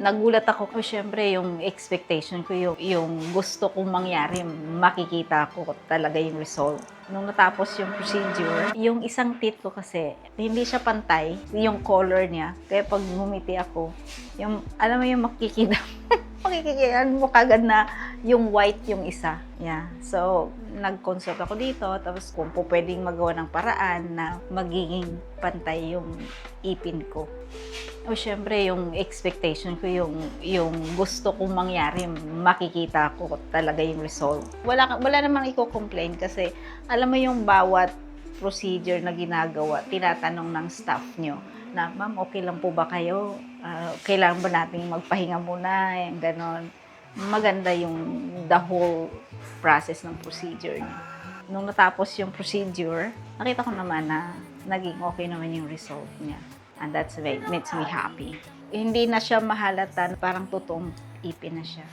Nagulat ako kasi syempre yung expectation ko, yung gusto kong mangyari, makikita ko talaga yung result. Nung natapos yung procedure, yung isang teeth ko kasi, hindi siya pantay, yung color niya. Kaya pag ngumiti ako, yung, alam mo yung makikita, makikita mo kagad na yung white yung isa. Yeah. So, nag-consult ako dito, tapos kung po pwedeng magawa ng paraan na magiging pantay yung ipin ko. O syempre yung expectation ko, yung gusto kong mangyari, makikita ko talaga yung result. Wala namang i-complain kasi alam mo yung bawat procedure na ginagawa, tinatanong ng staff nyo na, ma'am, okay lang po ba kayo? Kailangan ba nating magpahinga muna? Yung ganon. Maganda yung the whole process ng procedure niya. Nung natapos yung procedure, nakita ko naman na naging okay naman yung result niya. And that's makes me happy. Hindi na siya mahalata, parang totoong ipin na siya.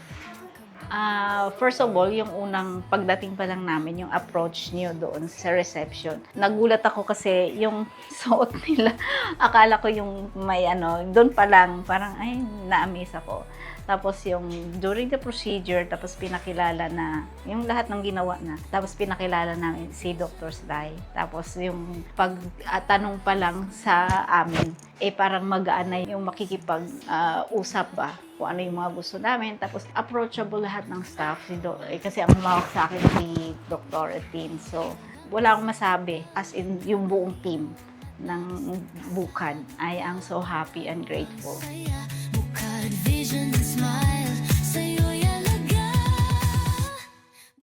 First of all, yung unang pagdating pa lang namin, yung approach niyo doon sa reception. Nagulat ako kasi yung suot nila, akala ko yung may doon pa lang, parang ay, na-amaze ako. Tapos yung during the procedure, tapos pinakilala na yung lahat ng ginawa na. Tapos pinakilala namin si Dr. Sly. Tapos yung pagtanong pa lang sa amin, parang magaan na yung makikipag-usap ba kung ano yung mga gusto namin. Tapos approachable lahat ng staff. Kasi ang humawak sa akin si Dr. Etin. So wala akong masabi. As in yung buong team ng Bukad. I am so happy and grateful. Vision and smile.